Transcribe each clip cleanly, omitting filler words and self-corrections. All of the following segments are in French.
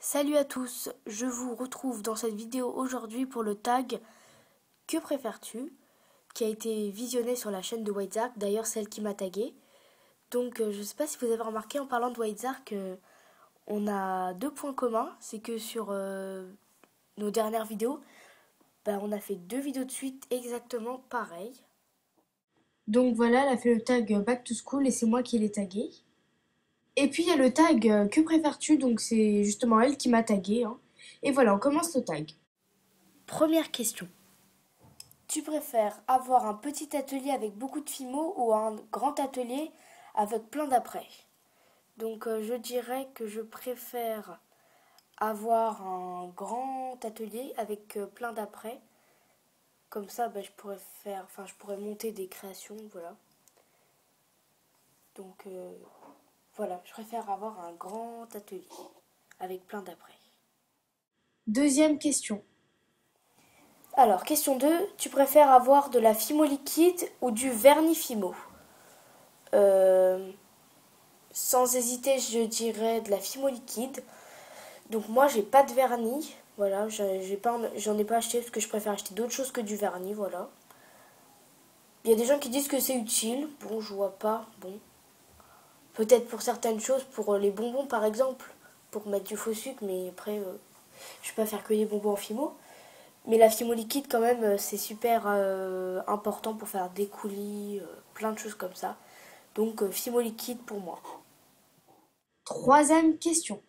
Salut à tous, je vous retrouve dans cette vidéo aujourd'hui pour le tag Que préfères-tu qui a été visionné sur la chaîne de Whitezark, d'ailleurs celle qui m'a tagué. Donc je ne sais pas si vous avez remarqué en parlant de Whitezark, on a deux points communs, c'est que sur nos dernières vidéos, on a fait deux vidéos de suite exactement pareilles. Donc voilà, elle a fait le tag Back to School et c'est moi qui l'ai tagué. Et puis il y a le tag Que préfères-tu, donc c'est justement elle qui m'a tagué. Et voilà, on commence le tag. Première question. Tu préfères avoir un petit atelier avec beaucoup de fimo ou un grand atelier avec plein d'apprêts? Donc je dirais que je préfère avoir un grand atelier avec plein d'apprêts. Comme ça, je pourrais monter des créations, voilà. Donc voilà, je préfère avoir un grand atelier avec plein d'apprêts. Deuxième question. Alors, question 2, tu préfères avoir de la fimo liquide ou du vernis fimo? Sans hésiter, je dirais de la fimo liquide. Donc moi, j'ai pas de vernis, voilà, j'en ai pas acheté parce que je préfère acheter d'autres choses que du vernis, voilà. Il y a des gens qui disent que c'est utile, bon, je vois pas, bon. Peut-être pour certaines choses, pour les bonbons par exemple, pour mettre du faux sucre, mais après, je peux pas faire que des bonbons en fimo. Mais la fimo liquide, quand même, c'est super important pour faire des coulis, plein de choses comme ça. Donc, fimo liquide pour moi. Troisième question.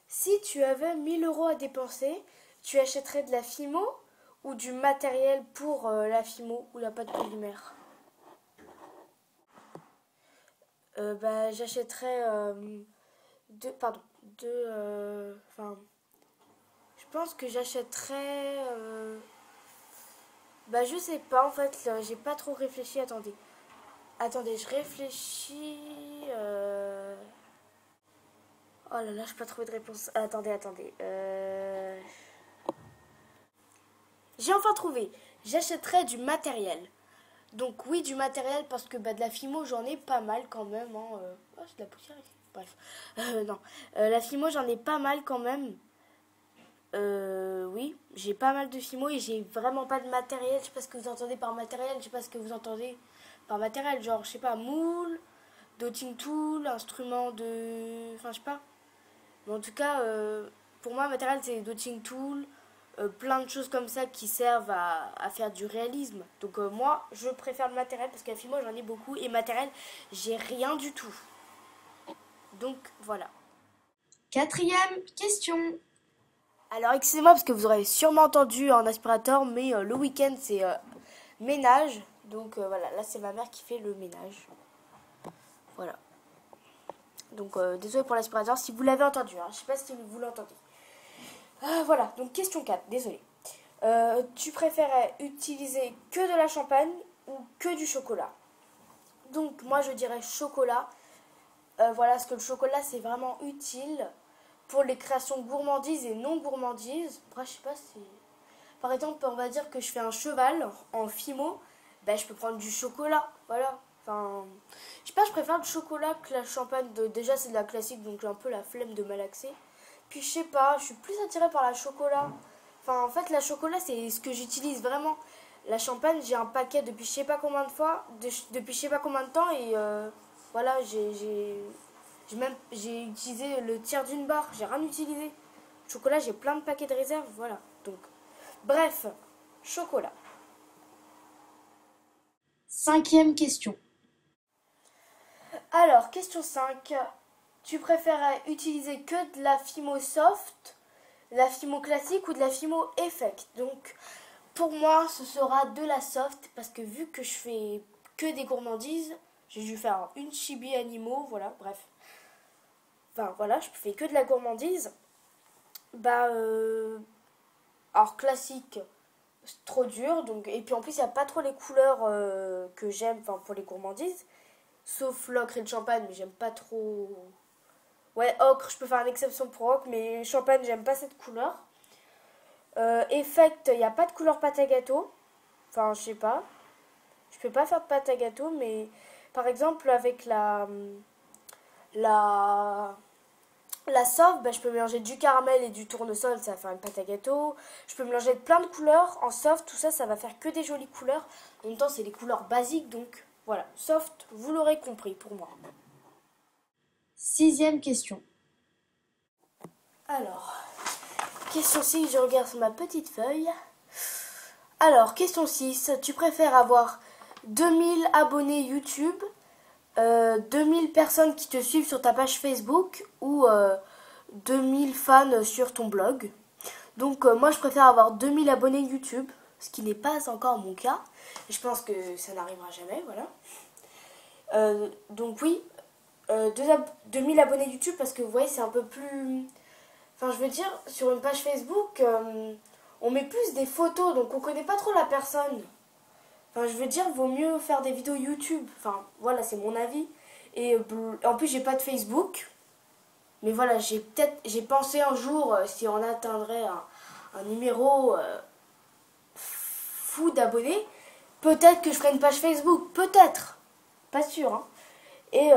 Si tu avais 1 000 € à dépenser, tu achèterais de la fimo ou du matériel pour la fimo ou la pâte polymère? J'achèterais je pense que j'achèterais je sais pas en fait, là, j'ai pas trop réfléchi, attendez, je réfléchis. Oh là là, je n'ai pas trouvé de réponse. Attendez. J'ai enfin trouvé. J'achèterais du matériel. Donc oui, du matériel parce que de la fimo, j'en ai pas mal quand même. Oh, c'est de la poussière ici. Bref. Non. La fimo, j'en ai pas mal quand même. Oui, j'ai pas mal de fimo et j'ai vraiment pas de matériel. Je sais pas ce que vous entendez par matériel. Je sais pas ce que vous entendez par matériel. Genre, je sais pas, moule, dotting tool, instrument de... Enfin, je sais pas. Mais en tout cas, pour moi, matériel, c'est dotting tool, plein de choses comme ça qui servent à faire du réalisme. Donc moi, je préfère le matériel parce qu'à moi, j'en ai beaucoup. Et matériel, j'ai rien du tout. Donc voilà. Quatrième question. Alors excusez-moi parce que vous aurez sûrement entendu un aspirateur, mais le week-end, c'est ménage. Donc voilà, là, c'est ma mère qui fait le ménage. Voilà. Donc désolé pour l'aspirateur si vous l'avez entendu. Je sais pas si vous l'entendez. Voilà, donc question 4, désolé. Tu préférais utiliser que de la champagne ou que du chocolat? Donc moi je dirais chocolat. Voilà, parce que le chocolat c'est vraiment utile pour les créations gourmandises et non gourmandises. Après je sais pas si... Par exemple, on va dire que je fais un cheval en fimo, je peux prendre du chocolat, voilà. Enfin, je sais pas, je préfère le chocolat que la champagne. Déjà c'est de la classique, donc j'ai un peu la flemme de malaxer. Puis je sais pas, je suis plus attirée par la chocolat. Enfin, en fait, la chocolat, c'est ce que j'utilise vraiment. La champagne, j'ai un paquet depuis je sais pas combien de fois, depuis je sais pas combien de temps, et voilà, j'ai utilisé le tiers d'une barre, j'ai rien utilisé. Chocolat, j'ai plein de paquets de réserve, voilà. Donc, bref, chocolat. Cinquième question. Alors, question 5. Tu préférais utiliser que de la fimo soft, la fimo classique ou de la fimo effect? Donc, pour moi, ce sera de la soft parce que vu que je fais que des gourmandises, j'ai dû faire une chibi animaux, voilà, bref. Enfin, voilà, je fais que de la gourmandise. Alors, classique, c'est trop dur. Donc, et puis en plus, il n'y a pas trop les couleurs que j'aime pour les gourmandises. Sauf l'ocre et le champagne, mais j'aime pas trop. Ouais, ocre, je peux faire une exception pour ocre, mais champagne, j'aime pas cette couleur. Effect, il n'y a pas de couleur pâte à gâteau. Enfin, je sais pas. Je peux pas faire de pâte à gâteau, mais par exemple, avec la La sauve, je peux mélanger du caramel et du tournesol, ça va faire une pâte à gâteau. Je peux mélanger plein de couleurs. En soft, tout ça, ça va faire que des jolies couleurs. En même temps, c'est des couleurs basiques, donc voilà. Soft, vous l'aurez compris pour moi. 6e question. Alors, question 6, je regarde sur ma petite feuille. Alors, question 6, tu préfères avoir 2000 abonnés YouTube, 2000 personnes qui te suivent sur ta page Facebook ou 2000 fans sur ton blog? Donc moi je préfère avoir 2000 abonnés YouTube, ce qui n'est pas encore mon cas. Et je pense que ça n'arrivera jamais, voilà. Donc oui, 2000 abonnés YouTube parce que vous voyez c'est un peu plus... Enfin je veux dire, sur une page Facebook, on met plus des photos, donc on connaît pas trop la personne. Enfin je veux dire, vaut mieux faire des vidéos YouTube. Enfin voilà, c'est mon avis. Et en plus j'ai pas de Facebook. Mais voilà, j'ai pensé un jour, si on atteindrait un numéro fou d'abonnés, peut-être que je ferai une page Facebook, peut-être, pas sûr. Hein. Et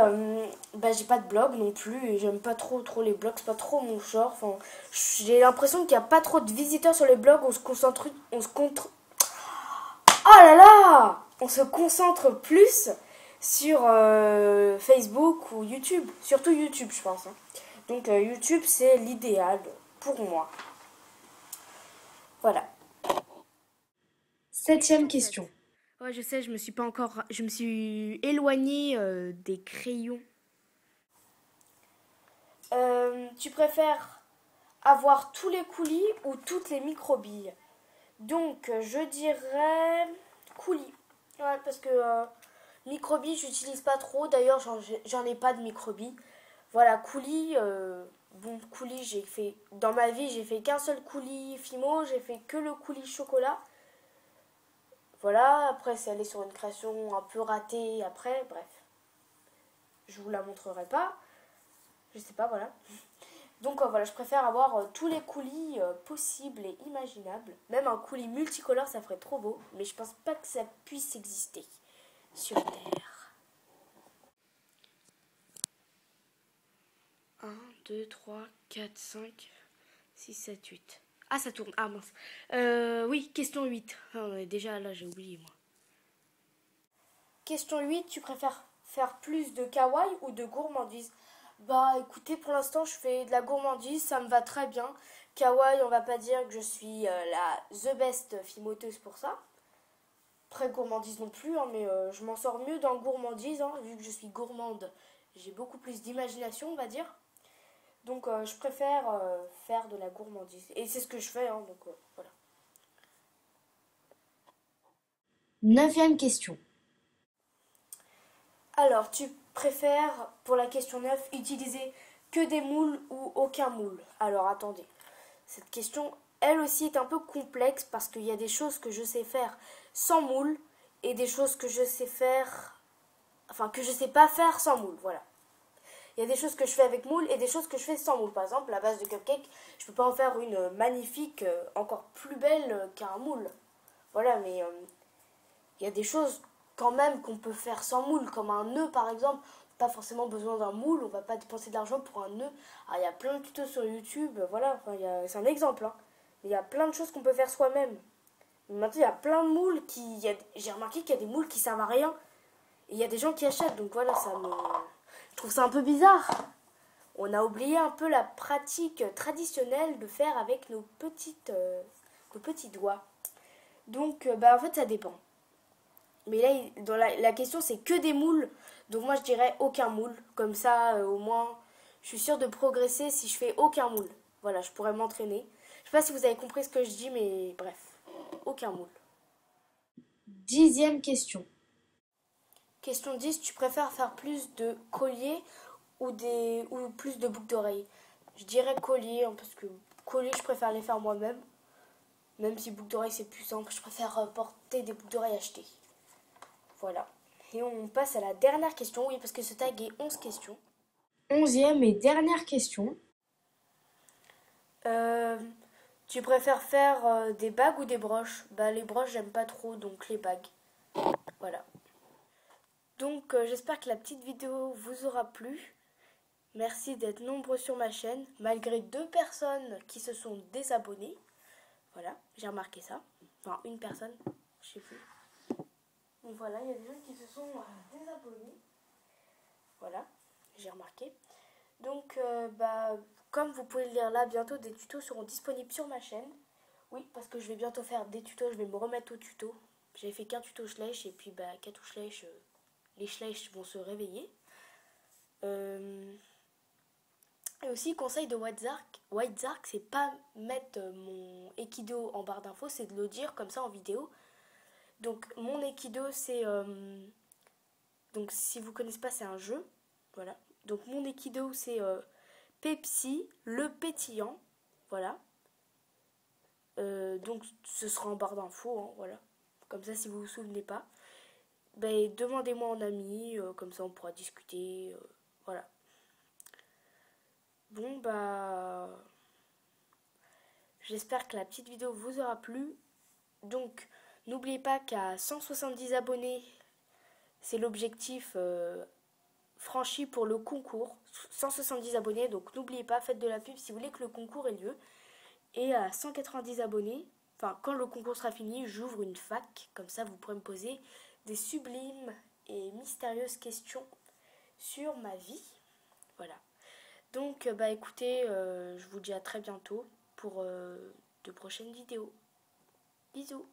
j'ai pas de blog non plus, et j'aime pas trop les blogs, c'est pas trop mon genre. Enfin, j'ai l'impression qu'il n'y a pas trop de visiteurs sur les blogs, oh là là, on se concentre plus sur Facebook ou YouTube, surtout YouTube, je pense. Hein. Donc YouTube, c'est l'idéal pour moi. Voilà. 7e question. Ouais, je sais, je me suis éloignée des crayons. Tu préfères avoir tous les coulis ou toutes les microbilles? Donc, je dirais coulis. Ouais, parce que microbilles, j'utilise pas trop. D'ailleurs, j'en ai pas de microbilles. Voilà, coulis. Coulis, j'ai fait. Dans ma vie, j'ai fait qu'un seul coulis Fimo. J'ai fait que le coulis chocolat. Voilà, après, c'est aller sur une création un peu ratée. Après, bref. Je vous la montrerai pas. Je sais pas, voilà. Donc voilà, je préfère avoir tous les coulis possibles et imaginables. Même un coulis multicolore, ça ferait trop beau. Mais je pense pas que ça puisse exister sur Terre. 1, 2, 3, 4, 5, 6, 7, 8. Ah, ça tourne. Ah, mince. Oui, question 8. Ah, déjà, là, j'ai oublié, moi. Question 8. Tu préfères faire plus de kawaii ou de gourmandise? Bah, écoutez, pour l'instant, je fais de la gourmandise. Ça me va très bien. Kawaii, on va pas dire que je suis la the best fimoteuse pour ça. Très gourmandise non plus, hein, mais je m'en sors mieux dans gourmandise. Hein, vu que je suis gourmande, j'ai beaucoup plus d'imagination, on va dire. Donc je préfère faire de la gourmandise. Et c'est ce que je fais, hein, donc voilà. 9e question. Alors, tu préfères, pour la question 9, utiliser que des moules ou aucun moule? Alors, attendez. Cette question, elle aussi, est un peu complexe parce qu'il y a des choses que je sais faire sans moule et des choses que je sais faire... Enfin, que je sais pas faire sans moule, voilà. Il y a des choses que je fais avec moule et des choses que je fais sans moule. Par exemple, la base de cupcake, je peux pas en faire une magnifique, encore plus belle qu'un moule. Voilà, mais il y a des choses quand même qu'on peut faire sans moule, comme un nœud par exemple. Pas forcément besoin d'un moule, on va pas dépenser de l'argent pour un nœud. Alors, il y a plein de tutos sur YouTube, voilà, enfin, c'est un exemple. Hein. Mais il y a plein de choses qu'on peut faire soi-même. Maintenant, il y a plein de moules j'ai remarqué qu'il y a des moules qui servent à rien. Et il y a des gens qui achètent, donc voilà, je trouve ça un peu bizarre. On a oublié un peu la pratique traditionnelle de faire avec nos petits doigts. Donc, en fait, ça dépend. Mais là, dans la question, c'est que des moules. Donc moi, je dirais aucun moule. Comme ça, au moins, je suis sûre de progresser si je fais aucun moule. Voilà, je pourrais m'entraîner. Je sais pas si vous avez compris ce que je dis, mais bref, aucun moule. 10e question. Question 10, tu préfères faire plus de colliers ou plus de boucles d'oreilles? Je dirais colliers, hein, parce que colliers, je préfère les faire moi-même. Même si boucles d'oreilles, c'est plus simple, je préfère porter des boucles d'oreilles achetées. Voilà. Et on passe à la dernière question, oui, parce que ce tag est 11 questions. 11e et dernière question. Tu préfères faire des bagues ou des broches? Bah, les broches, j'aime pas trop, donc les bagues. Voilà. Donc, j'espère que la petite vidéo vous aura plu. Merci d'être nombreux sur ma chaîne, malgré 2 personnes qui se sont désabonnées. Voilà, j'ai remarqué ça. Enfin, une personne, je sais plus. Donc voilà, il y a des gens qui se sont désabonnés. Voilà, j'ai remarqué. Donc, comme vous pouvez le lire là, bientôt des tutos seront disponibles sur ma chaîne. Oui, parce que je vais bientôt faire des tutos, je vais me remettre au tuto. J'avais fait qu'un tuto Schleich et puis qu'à tout Schleich, les Schleich vont se réveiller. Et aussi, conseil de White Zark, c'est pas mettre mon Aikido en barre d'infos, c'est de le dire comme ça en vidéo. Donc, mon Aikido, c'est... donc, si vous connaissez pas, c'est un jeu. Voilà. Donc, mon Aikido, c'est Pepsi, le pétillant. Voilà. Donc, ce sera en barre d'infos, hein, voilà. Comme ça, si vous vous souvenez pas, demandez-moi en ami, comme ça on pourra discuter. Voilà. Bon, j'espère que la petite vidéo vous aura plu. Donc, n'oubliez pas qu'à 170 abonnés, c'est l'objectif franchi pour le concours. 170 abonnés, donc n'oubliez pas, faites de la pub si vous voulez que le concours ait lieu. Et à 190 abonnés, enfin, quand le concours sera fini, j'ouvre une fac. Comme ça, vous pourrez me poser des sublimes et mystérieuses questions sur ma vie. Voilà. Donc, écoutez, je vous dis à très bientôt pour de prochaines vidéos. Bisous.